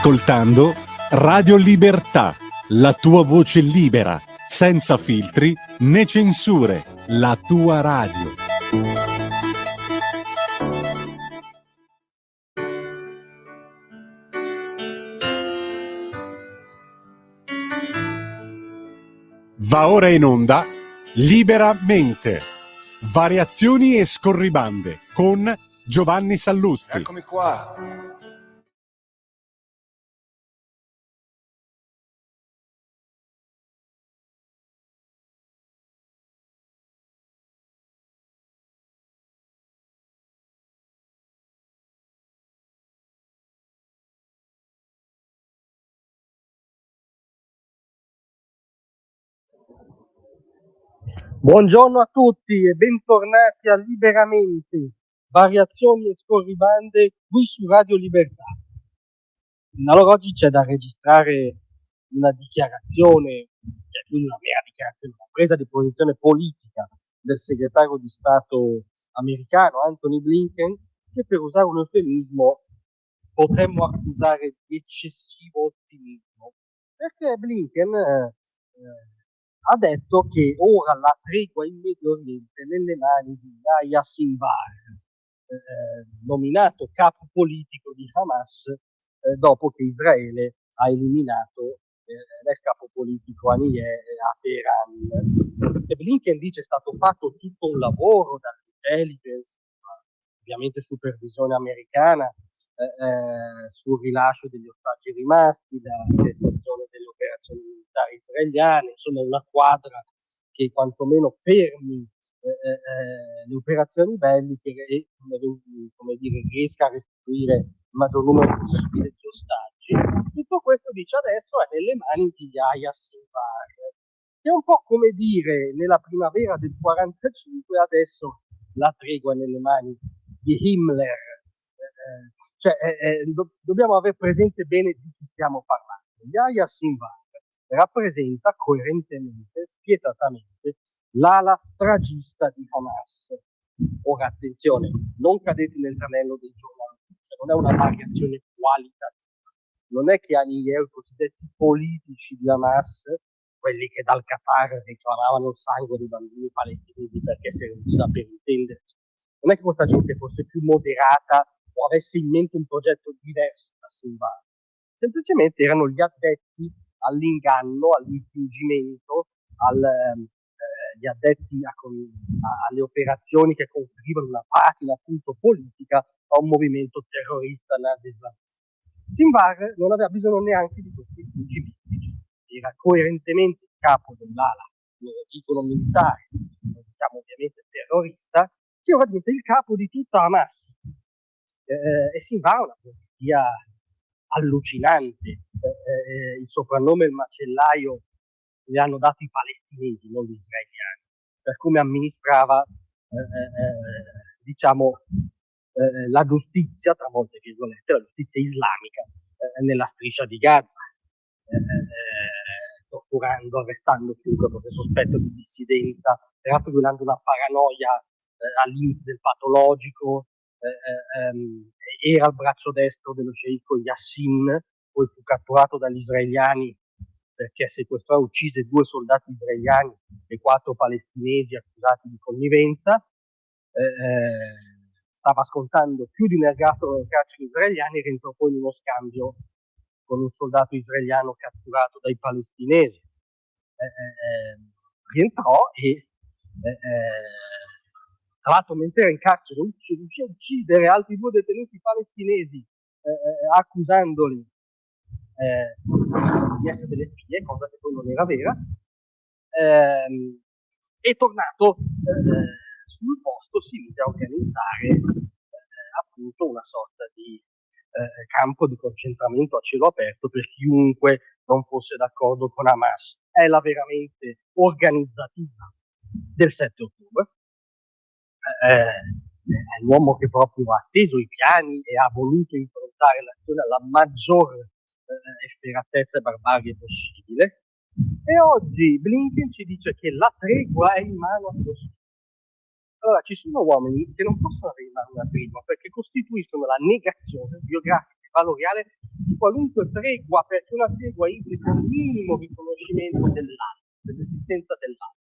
ascoltando Radio Libertà, la tua voce libera, senza filtri né censure, la tua radio. Va ora in onda Liberamente, variazioni e scorribande con Giovanni Sallusti. Eccomi qua. Buongiorno a tutti e bentornati a Liberamente, variazioni e scorribande qui su Radio Libertà. Allora oggi c'è da registrare una dichiarazione, cioè quindi una mera dichiarazione, una presa di posizione politica del segretario di Stato americano Anthony Blinken, che per usare un eufemismo potremmo accusare di eccessivo ottimismo, perché Blinken ha detto che ora la tregua in Medio Oriente è nelle mani di Yahya Sinwar, nominato capo politico di Hamas dopo che Israele ha eliminato l'ex capo politico Haniyeh a Teheran. E Blinken dice è stato fatto tutto un lavoro dall'intelligence, ovviamente supervisione americana, sul rilascio degli ostaggi rimasti, la cessazione delle operazioni militari israeliane, insomma una quadra che quantomeno fermi le operazioni belliche e come dire, riesca a restituire il maggior numero possibile di ostaggi. Tutto questo dice adesso è nelle mani di Yahya Sinwar, che è un po' come dire nella primavera del 45 adesso la tregua è nelle mani di Himmler. Dobbiamo aver presente bene di chi stiamo parlando. Yahya Sinwar rappresenta coerentemente, spietatamente, l'ala stragista di Hamas. Ora attenzione, non cadete nel tranello del giornalismo, non è una variazione qualitativa, non è che Haniyeh, i cosiddetti politici di Hamas, quelli che dal Qatar reclamavano il sangue dei bambini palestinesi perché serviva per intenderci, non è che questa gente fosse più moderata o avesse in mente un progetto diverso da Sinwar, semplicemente erano gli addetti all'inganno, all'infingimento, gli addetti alle operazioni che conferivano una patina appunto politica a un movimento terrorista nazi-islamista. Sinwar non aveva bisogno neanche di questi infingimenti, era coerentemente il capo dell'ala, lo dicono militare, lo diciamo ovviamente terrorista, che ora diventa il capo di tutta Hamas. E Sinwar ha una politica allucinante, il soprannome il macellaio le hanno dato i palestinesi, non gli israeliani, per come amministrava la giustizia, tra molte virgolette, la giustizia islamica nella striscia di Gaza, torturando, arrestando chiunque fosse sospetto di dissidenza, raffigurando una paranoia al limite del patologico. Era il braccio destro dello sceicco Yassin, poi fu catturato dagli israeliani perché sequestrò e uccise 2 soldati israeliani e 4 palestinesi accusati di connivenza. Stava scontando più di un ergastolo nel carcere israeliani e rientrò poi in uno scambio con un soldato israeliano catturato dai palestinesi. Rientrò e tra l'altro mentre era in carcere riuscì a uccidere altri 2 detenuti palestinesi accusandoli di essere delle spie, cosa che poi non era vera. È tornato sul posto, si mise a organizzare appunto una sorta di campo di concentramento a cielo aperto per chiunque non fosse d'accordo con Hamas. È la veramente organizzativa del 7 ottobre. È l'uomo che proprio ha steso i piani e ha voluto improntare l'azione alla maggior efferatezza e barbarie possibile. E oggi Blinken ci dice che la tregua è in mano a costoro. Allora, ci sono uomini che non possono avere in mano una tregua perché costituiscono la negazione biografica valoriale di qualunque tregua, perché una tregua implica un minimo riconoscimento dell'altro, dell'esistenza dell'altro.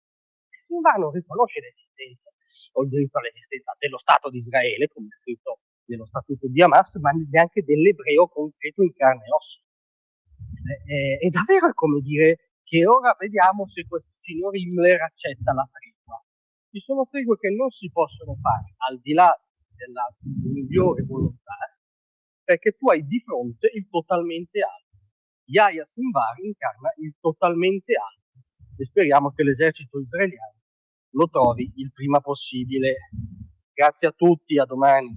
Sinvar non riconosce l'esistenza o il diritto all'esistenza dello Stato di Israele, come scritto nello Statuto di Hamas, ma neanche dell'ebreo concreto in carne e ossa. E davvero è come dire che ora vediamo se questo signor Himmler accetta la tregua. Ci sono tregue che non si possono fare al di là della migliore volontà, perché tu hai di fronte il totalmente altro. Yahya Sinvar incarna il totalmente altro e speriamo che l'esercito israeliano lo trovi il prima possibile. Grazie a tutti, a domani.